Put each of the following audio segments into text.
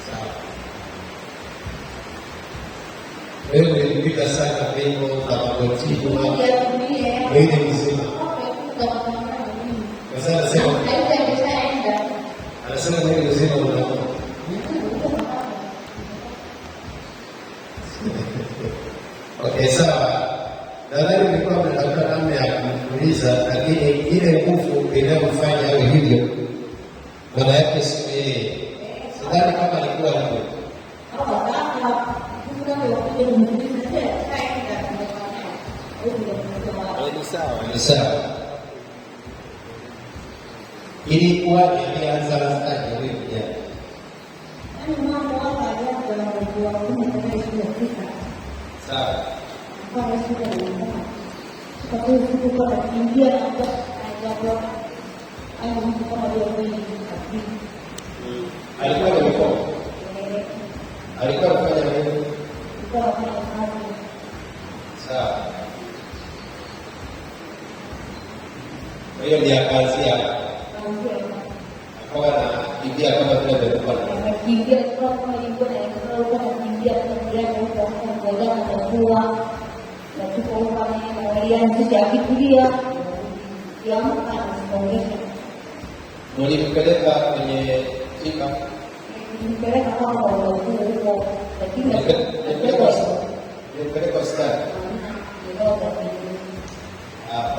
Sawa. Wewe ulipita sana pengo za magotini mwili mzima. Sasa anasema mwili mzima unaona. Okay, sawa. Nadhani nilikuwa nimetafuta namna ya kumfuliza, lakini ile nguvu inayomfanya awe hivyo maana yake si yeye. Sidhani kama alikuwa hivyo. Ni sawa. Ilikuwa ilianza stadi wewe pia. Sawa. Alikuwa na mikono. Alikuwa anafanya nini? Sawa. Kwa hiyo ni akaanzia akawa na bibia kama vile alikuwa anakimbia kama ilikuwa anakimbia kwa na tuko kama walianzisha akitulia kiamka anaongeza. Nilipeleka kwenye tika. Nilipeleka kama huko lakini nilipeleka stadi.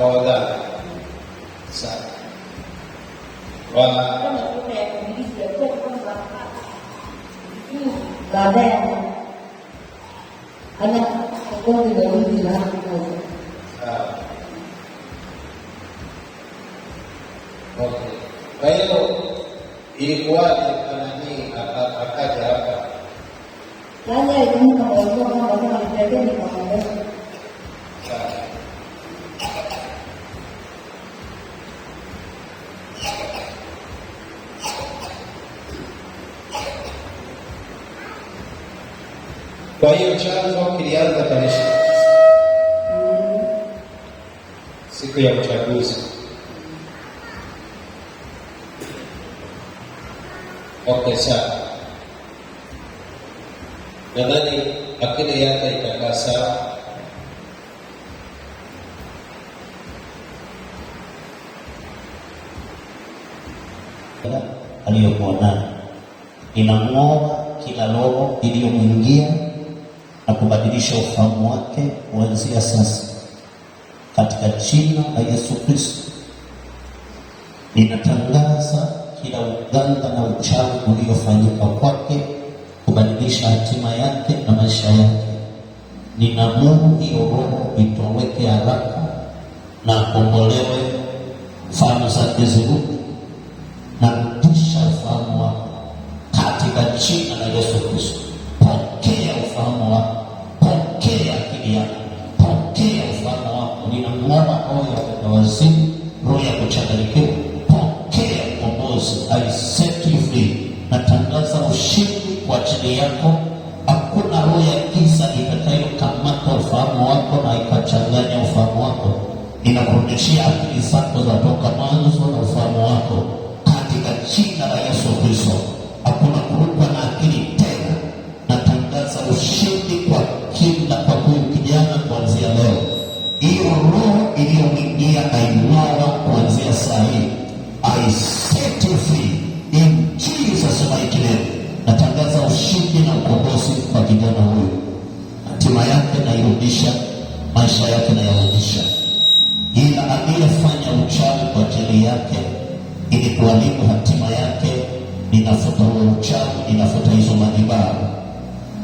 Baada sawa. Kama kuna ya kumiliki ya kwanza baadaye ana kongo za wingi na hapo. Okay. Kwa hiyo ilikuwaje kanani akaja hapa? Kaja ilimka kwa kama nitendeni kwa Mungu. Kwa hiyo chanzo kilianza tarehe siku ya uchaguzi. Okay, sawa. Nadhani akili yake itakaa sawa. Aliyokuwa nayo inamng'oa kila roho iliyomwingia na kubadilisha ufahamu wake kuanzia sasa, katika jina la Yesu Kristo. Ninatangaza kila uganga na uchawi uliofanyika kwake kubadilisha hatima yake na maisha yake. Ninaamuru hiyo roho itoweke haraka na akombolewe fahamu zake zirudi, na rudisha ufahamu wako katika jina la Yesu Kristo. Pokea ufahamu wako, pokea akili yako, pokea ufahamu wako. Ninamwomba roho ya kutowazimu, roho ya kuchanganyikiwa, pokea ukombozi. I set you free. Natangaza ushindi kwa ajili yako. Hakuna roho ya giza itakayokamata ufahamu wako na ikachanganya ufahamu wako. Ninakurudishia akili zako za toka mwanzo na ufahamu wako katika jina la Yesu Kristo. Hakuna kurukwa na akili tena. Natangaza ushindi kwa kila kwa huyu kijana kuanzia leo. Hiyo roho iliyomwingia ainuawa kuanzia saa hii. I set you free in Jesus mighty name. Natangaza ushindi na ukombozi kwa kijana huyu. Hatima yake nairudisha, maisha yake nayarudisha. Ila aliyefanya uchawi kwa ajili yake ili kuharibu hatima yake, ninafuta huo uchawi, ninafuta hizo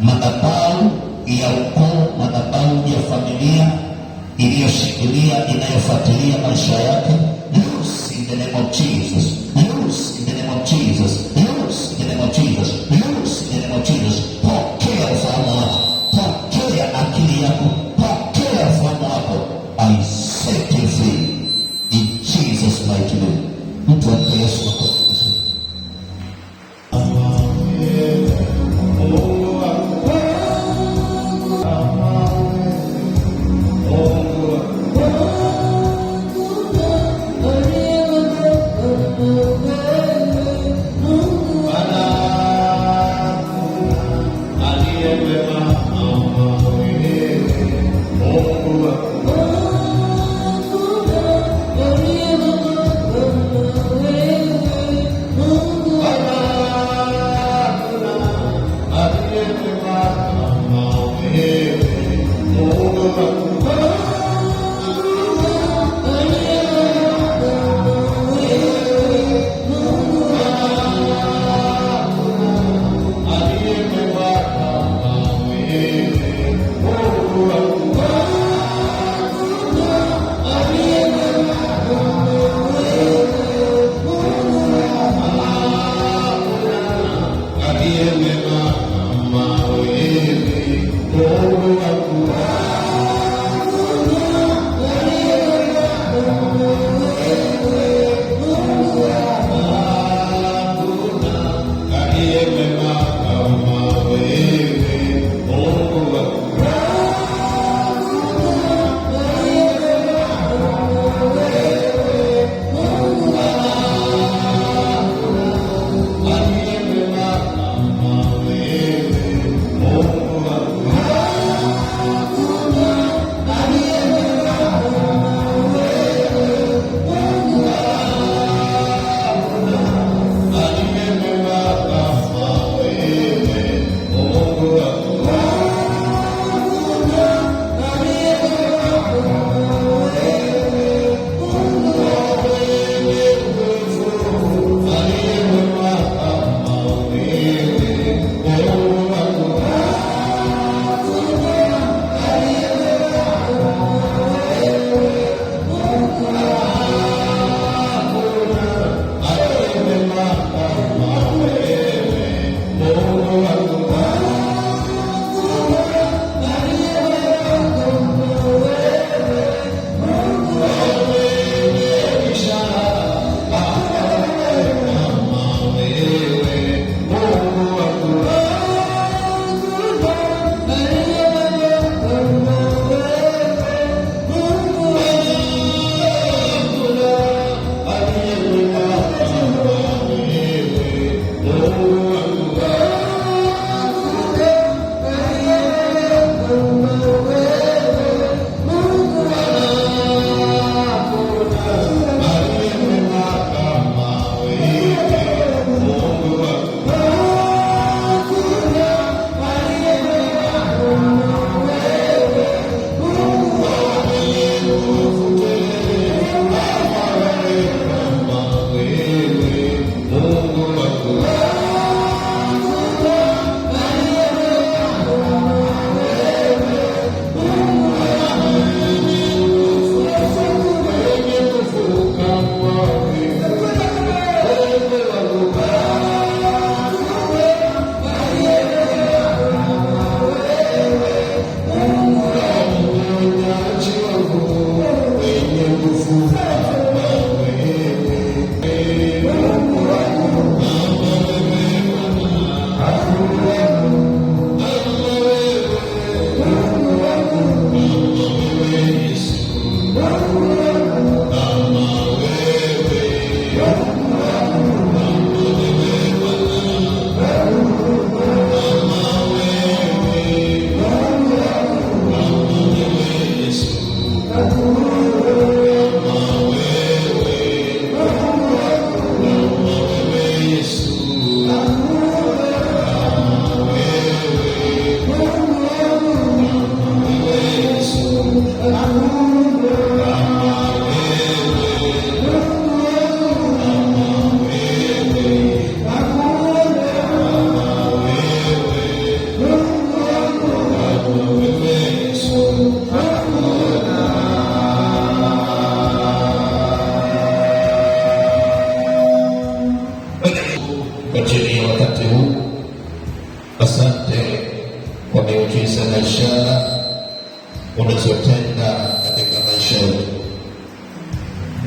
madhabahu ya ukoo, madhabahu ya familia iliyoshikilia, inayofuatilia maisha yake. Loose in the name of Jesus. Loose in the name of Jesus. Loose in the name of Jesus. Loose in the name of Jesus. Pokea ufahamu wako, pokea akili yako, pokea ufahamu wako. I set you free in Jesus mighty name. Mtu wa Yesu wako.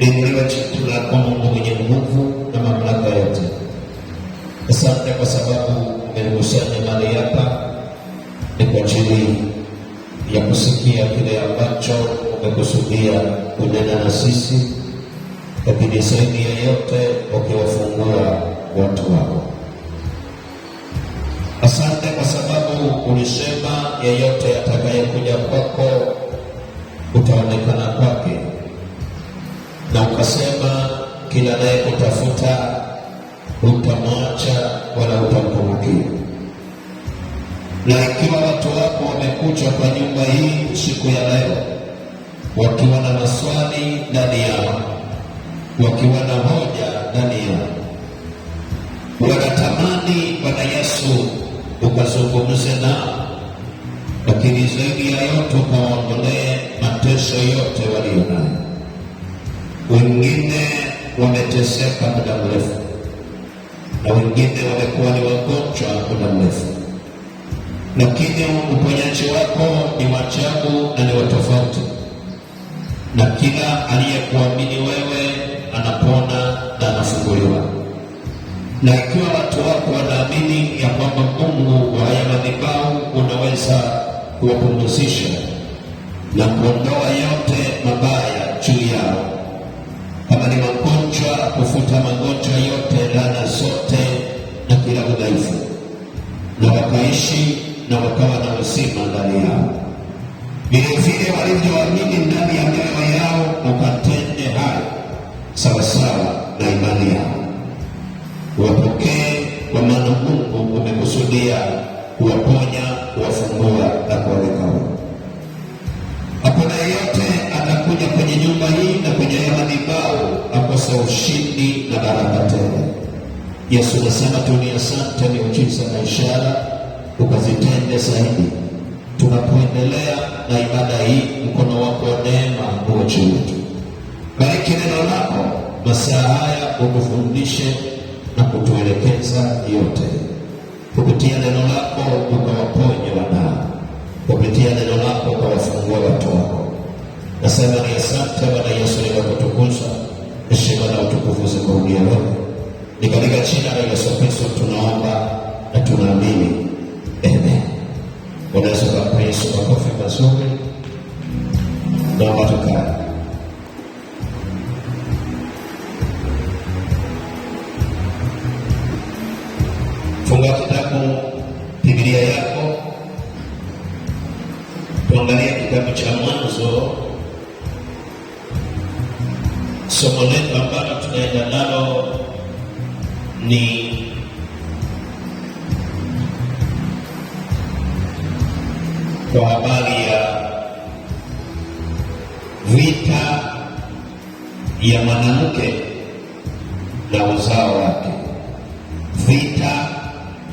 Liinuliwe jina lako Mungu mwenye nguvu na mamlaka yote. Asante kwa sababu umekusanya mahali hapa ni kwa ajili ya kusikia kile ambacho umekusudia kunena na sisi, lakini zaidi ya yote ukiwafungua watu wako. Asante kwa sababu ulisema yeyote atakayekuja kwako utaonekana kwake, na ukasema kila naye kutafuta utamwacha wala utampungukia. Na ikiwa watu wako wamekuja kwa nyumba hii siku ya leo wakiwa na maswali ndani yao, wakiwa na hoja ndani yao, wanatamani Bwana Yesu ukazungumze nao, lakini zaidi ya yote ukawaondolee mateso yote walio nayo. Wengine wameteseka muda mrefu, na wengine wamekuwa ni wagonjwa muda mrefu, lakini uponyaji wako ni wa ajabu na ni wa tofauti, na kila aliyekuamini wewe anapona na anafunguliwa. Na ikiwa watu wako wanaamini ya kwamba Mungu wa haya madhabahu unaweza kuwapumzisha na kuondoa yote mabaya juu yao, kama ni magonjwa, kufuta magonjwa yote, laana zote na kila udhaifu, na wakaishi na wakawa na uzima ndani yao, vile vile walivyoamini ndani ya mioyo yao, ukatende hayo sawasawa na imani yao. Wapokee, kwa maana Mungu umekusudia kuwaponya, kuwafungua na kuwaweka huru. Hakuna yeyote atakuja kwenye nyumba hii na kwenye haya madhabahu akose ushindi na baraka tele. Yesu nasema tu ni asante, miujiza na ishara ukazitende zaidi. Tunapoendelea na ibada hii, mkono wako wa neema uwe juu yetu. Bariki neno lako masaa haya, ukufundishe na kutuelekeza yote. Kupitia neno lako ukawaponye wanao, kupitia neno lako ukawafungua watu wako. Nasema ni asante Bwana Yesu, ninakutukuza. Heshima na utukufu zikurudia wewe. Ni katika jina la Yesu Kristo tunaomba na tunaamini, amen. Unaweza kumpa Yesu makofi mazuri. Naomba tukae. Funga kitabu Biblia yako, tuangalie kitabu cha Mwanzo. Somo letu ambalo tunaenda nalo ni kwa habari ya vita ya mwanamke na uzao wake. Vita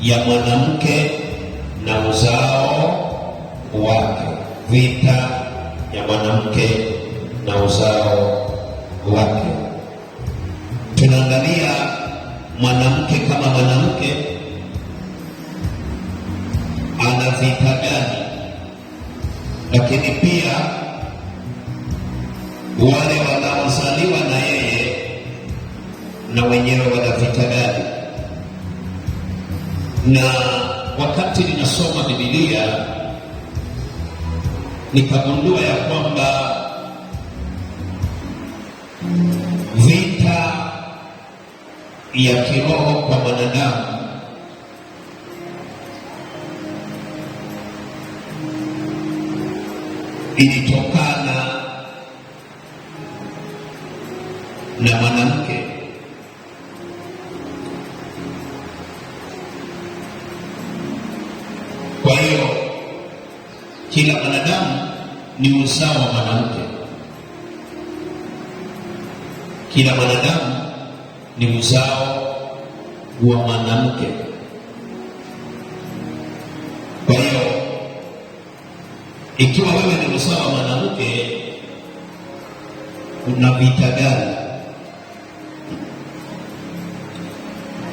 ya mwanamke na uzao wake. Vita ya mwanamke na uzao wake. Tunaangalia mwanamke kama mwanamke ana vita gani, lakini pia wale wanaozaliwa na yeye na wenyewe wana vita gani. Na wakati ninasoma Biblia nikagundua ya kwamba vita ya kiroho kwa mwanadamu ilitokana na mwanamke. Kwa hiyo kila mwanadamu ni uzao wa mwanamke. Kila mwanadamu ni uzao wa mwanamke. Kwa hiyo ikiwa wewe ni uzao wa mwanamke, una vita gani?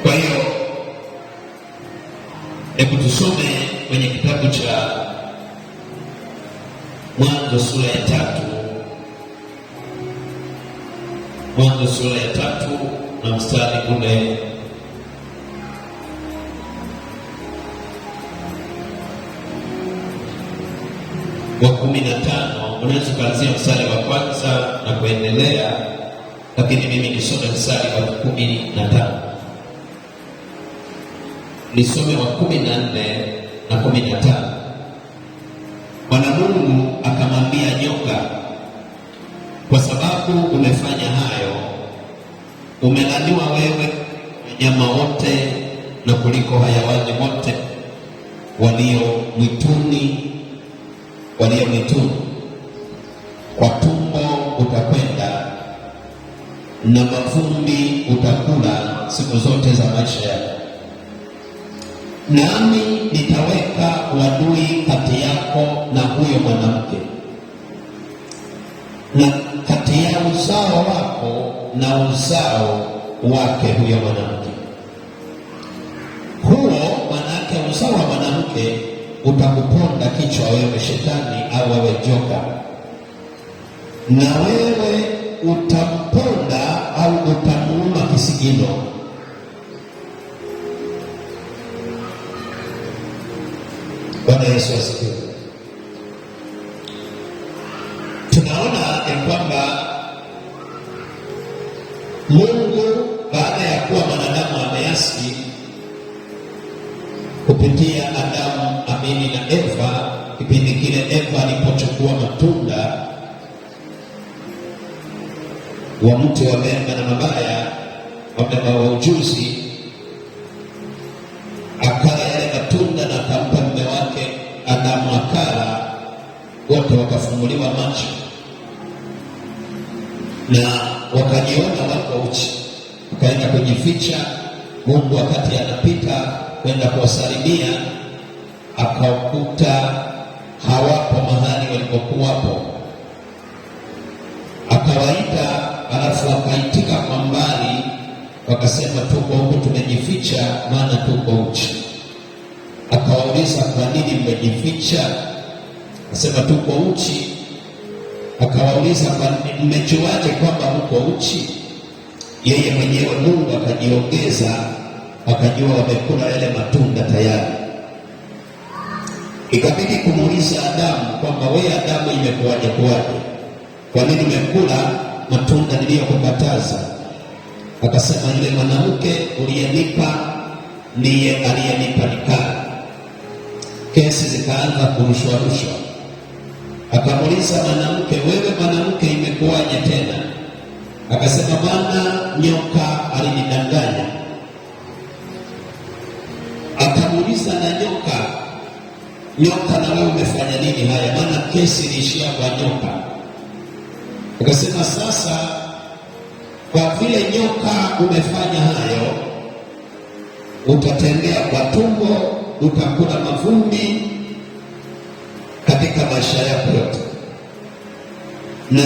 Kwa hiyo hebu tusome kwenye kitabu cha Mwanzo sura ya 3 Mwanzo sura ya 3 na mstari ule wa 15. Unaweza kuanzia mstari wa kwanza na kuendelea, lakini mimi nisome mstari wa 15. Nisome wa 14 na 15. Bwana Mungu akamwambia nyoka, kwa sababu umefanya hayo, umelaniwa wewe wanyama wote na kuliko hayawani wote walio mwituni. Kwa tumbo utakwenda na mavumbi utakula siku zote za maisha yako, nami nitaweka uadui kati yako na huyo mwanamke, na kati ya uzao wako na uzao wake huyo mwanamke. Huo manake uzao wa mwanamke utakuponda kichwa wewe Shetani, au wewe joka, na wewe utamponda au utamuuma kisigino. Bwana Yesu asifiwe. Tunaona ya kwamba Mungu baada ya kuwa mwanadamu ameasi kupitia Adamu, Amini na Eva, kipindi kile Eva alipochukua matunda wa mti wa mema na mabaya, wa ujuzi, akala yale matunda na akampa mume wake Adamu akala, wote wakafunguliwa macho na wakajiona wako uchi, wakaenda kujificha. Mungu wakati anapita kwenda kuwasalimia, akakuta hawapo mahali walipokuwapo, akawaita, alafu wakaitika kwa mbali, wakasema tuko huku tumejificha, maana tuko uchi. Akawauliza, kwa nini mmejificha? Akasema tuko uchi. Akawauliza, kwa nini mmejuaje kwamba mko uchi? Yeye mwenyewe Mungu akajiongeza, akajua wamekula yale matunda tayari. Ikabidi kumuuliza Adamu kwamba wewe Adamu, imekuwaje? Kwa nini umekula matunda niliyokukataza? Akasema, yule mwanamke uliyenipa ndiye aliyenipa nikala. Kesi zikaanza kurushwa. Akamuuliza mwanamke, wewe mwanamke, imekuwaje tena? Akasema, Bwana nyoka alinidanganya. Akamuuliza na nyoka, na wewe umefanya nini haya? Maana kesi iliishia kwa nyoka. Akasema, sasa kwa vile nyoka umefanya hayo, utatembea kwa tumbo, utakula mavumbi katika maisha yako yote, na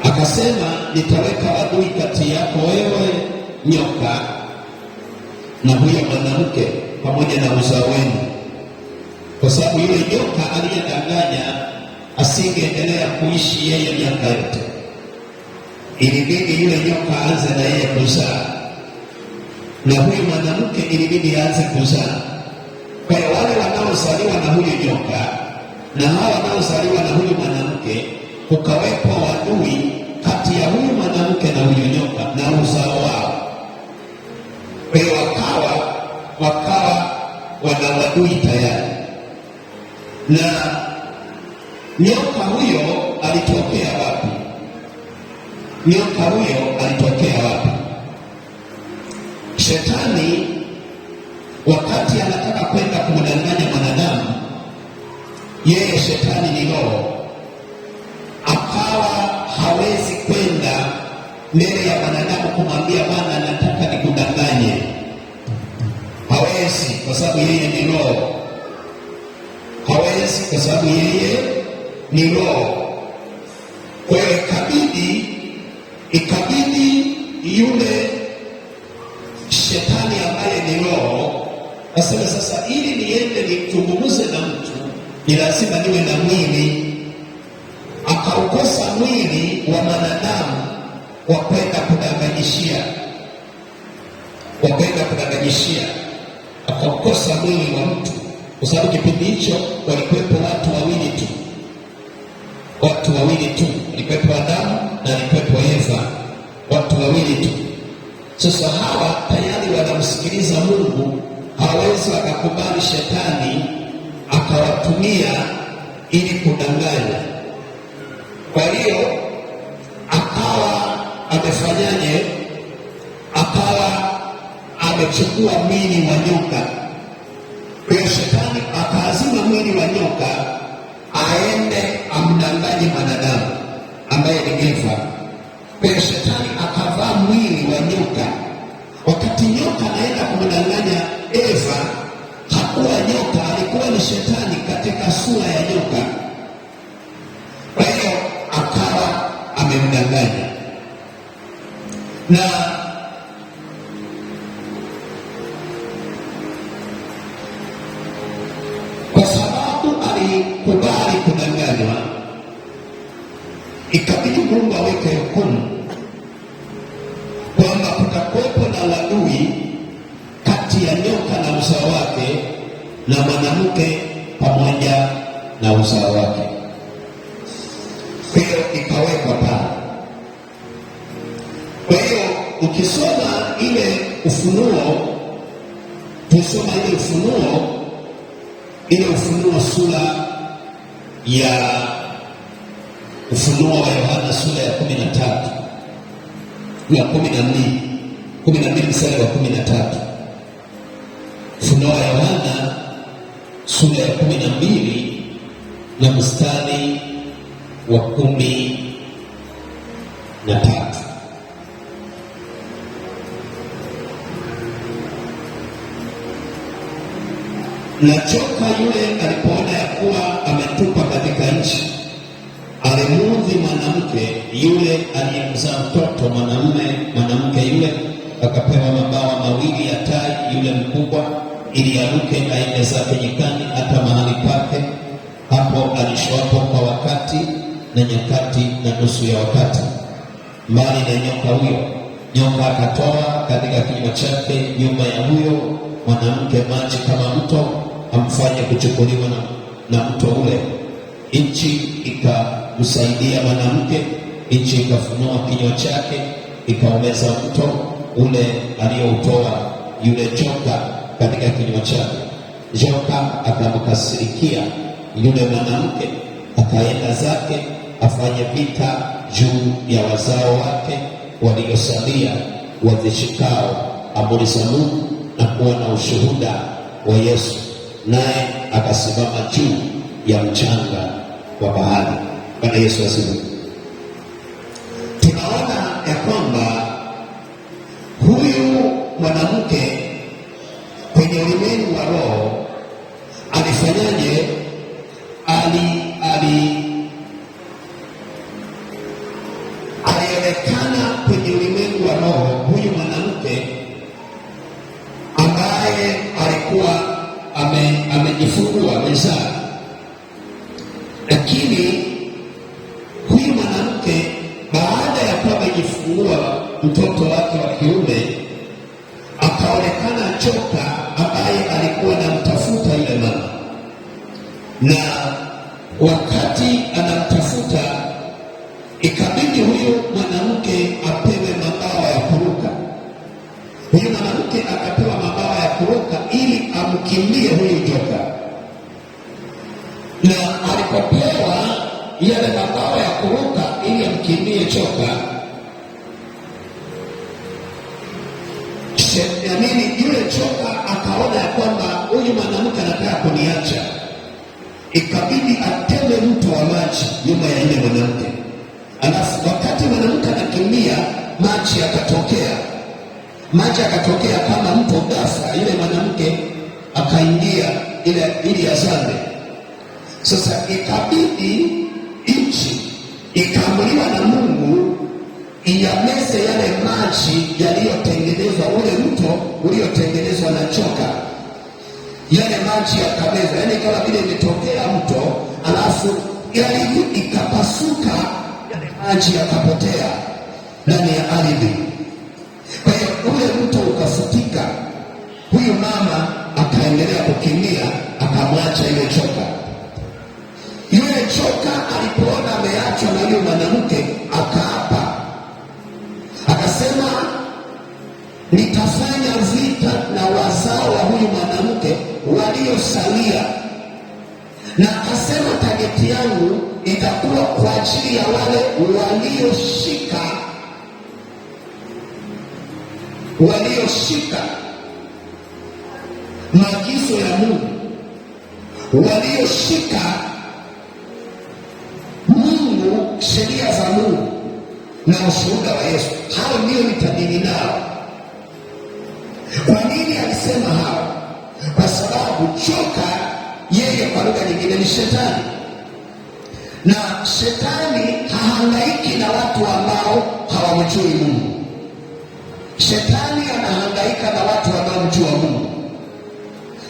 akasema, nitaweka adui kati yako wewe nyoka na huyo mwanamke pamoja na uzao wenu, kwa sababu yule nyoka aliyedanganya asingeendelea kuishi yeye miaka yote. Ilibidi yule nyoka aanze na yeye kuzaa, na huyu mwanamke ilibidi aanze kuzaa. Kwa hiyo wale wanaozaliwa na huyu nyoka na hao wanaozaliwa na huyu mwanamke, kukawepo adui kati ya huyu mwanamke na huyu nyoka na uzao wao. Kwa hiyo wakawa wana adui tayari. Na nyoka huyo alitokea wapi? Shetani wakati anataka kwenda kumdanganya mwanadamu, yeye Shetani ni roho, akawa hawezi kwenda mbele ya mwanadamu kumwambia, Bwana nataka nikudanganye. Hawezi, kwa sababu yeye ni roho. Hawezi kwa sababu yeye ni roho. Kwa hiyo ikabidi yule Shetani ambaye ni roho asema, sasa ili niende nizungumze na mtu ni lazima niwe na mwili. Akaukosa mwili wa mwanadamu wa kwenda kudanganyishia, akaukosa mwili wa mtu, kwa sababu kipindi hicho walikuwepo watu wawili tu, walikuwepo Adamu na walikuwepo Eva, watu wawili tu. Sasa hawa tayari wanamsikiliza Mungu, hawawezi wakakubali shetani akawatumia ili kudanganya. Kwa hiyo akawa amefanyaje? Akawa amechukua mwili wa nyoka. Kwa hiyo shetani akaazima mwili wa nyoka aende amdanganye mwanadamu ambaye ni Eva. Kwa hiyo shetani akavaa mwili wa nyoka. Wakati nyoka anaenda kumdanganya Eva, hakuwa nyoka, alikuwa ni shetani katika sura ya nyoka. Kwa hiyo akawa amemdanganya, na kwa sababu alikubali kudanganywa, ikabidi Mungu aweke hukumu kwamba kutakuwepo na uadui kati ya nyoka na uzao wake na mwanamke pamoja na uzao wake. Kwa hiyo ikawekwa pale. Kwa hiyo ukisoma ile Ufunuo, tusoma ile Ufunuo sura ya Ufunuo wa Yohana sura ya 13 ya 12 mstari wa 13. Ufunuo wa Yohana sura ya 12 na mstari wa 13. Na joka yule alipoona ya kuwa ametupwa katika nchi, alimuudhi mwanamke yule aliyemzaa mtoto mwanamume. Mwanamke yule akapewa mabawa mawili ya tai yule mkubwa, ili aruke aende zake nyikani hata mahali pake, hapo alishwapo kwa wakati na nyakati na nusu ya wakati, mbali na nyoka huyo. Nyoka akatoa katika kinywa chake nyuma ya huyo mwanamke maji kama mto, amfanye kuchukuliwa na mto ule. Nchi ikamsaidia mwanamke, nchi ikafunua kinywa chake, ikaumeza mto ule aliyoutoa yule joka katika kinywa chake. Joka akamkasirikia yule mwanamke, akaenda zake afanye vita juu ya wazao wake waliosalia, wazishikao amri za Mungu na kuwa na ushuhuda wa Yesu, naye akasimama juu ya mchanga wa bahari. Bwana Yesu asifiwe. Tunaona ya kwamba huyu mwanamke kwenye ulimwengu wa roho alifanyaje? Alionekana kwenye ulimwengu wa roho huyu mwanamke ambaye alikuwa amejifungua, amezaa. Lakini huyu mwanamke baada ya kuwa amejifungua mtoto wake wa kiume, akaonekana joka ambaye alikuwa anamtafuta yule mama, na wakati anamtafuta ikabidi huyu mwanamke apewe mabawa ya kuruka. Huyu mwanamke akapewa mabawa ya kuruka ili amkimbie huyu joka, na alipopewa yale mabawa ya kuruka ili amkimbie joka, yule joka akaona ya kwamba huyu mwanamke anataka kuniacha, ikabidi ateme mto wa maji nyuma ya yule mwanamke. Alafu wakati mwanamke anakimbia, maji akatokea kama mto ghafla, yule mwanamke akaingia ili azame. Sasa ikabidi nchi ikaamuliwa na Mungu iyameze yale maji yaliyotengenezwa, ule mto uliotengenezwa na joka, yale maji yakameza, yaani kama vile imetokea mto alafu ikapasuka maji yakapotea ndani ya ardhi. Kwa hiyo ule mto ukafutika, huyu mama akaendelea kukimbia, akamwacha ile choka. Yule choka alipoona ameachwa na yule mwanamke, akaapa akasema, nitafanya vita na wazao wa huyu mwanamke waliosalia, na akasema tageti yangu itakuwa kwa ajili ya wale walioshika maagizo ya Mungu, walioshika Mungu, sheria za Mungu na ushuhuda wa Yesu. Hao ndio nitadili nao. Kwa nini alisema hao? Kwa sababu choka yeye kwa lugha nyingine ni shetani, na shetani hahangaiki na watu ambao hawamjui Mungu. Shetani anahangaika na watu wanaomjua Mungu,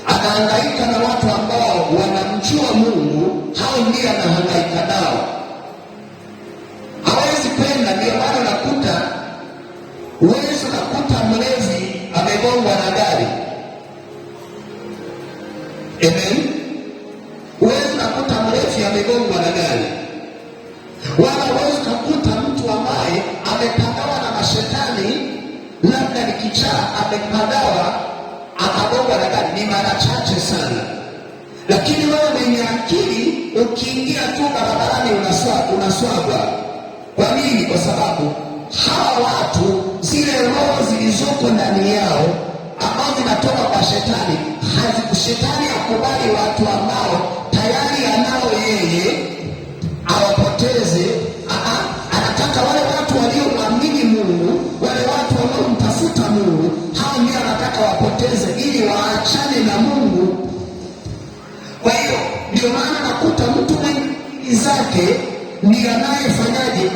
anahangaika na watu ambao wanamjua Mungu. Hao ndio anahangaika nao, hawezi kwenda. Ndio maana unakuta mlezi amegongwa na gari. Amen. Uwezi unakuta mlezi amegongwa na gari, wala uwezi ukakuta mtu ambaye amepagawa na mashetani, labda ni kichaa amepagawa akagongwa na gari. Ni mara chache sana. Lakini wewe mwenye akili ukiingia tu barabarani unaswagwa. Kwa nini? Kwa sababu hawa watu, zile roho zilizoko ndani yao ambao zinatoka kwa shetani, shetani akubali watu ambao tayari anao yeye awapoteze. Anataka wale watu waliomwamini Mungu, wale watu wanaomtafuta Mungu, hao ndio anataka wapoteze ili waachane na Mungu. Kwa hiyo ndio maana nakuta mtu mwenye zake ndiye anayefanyaje,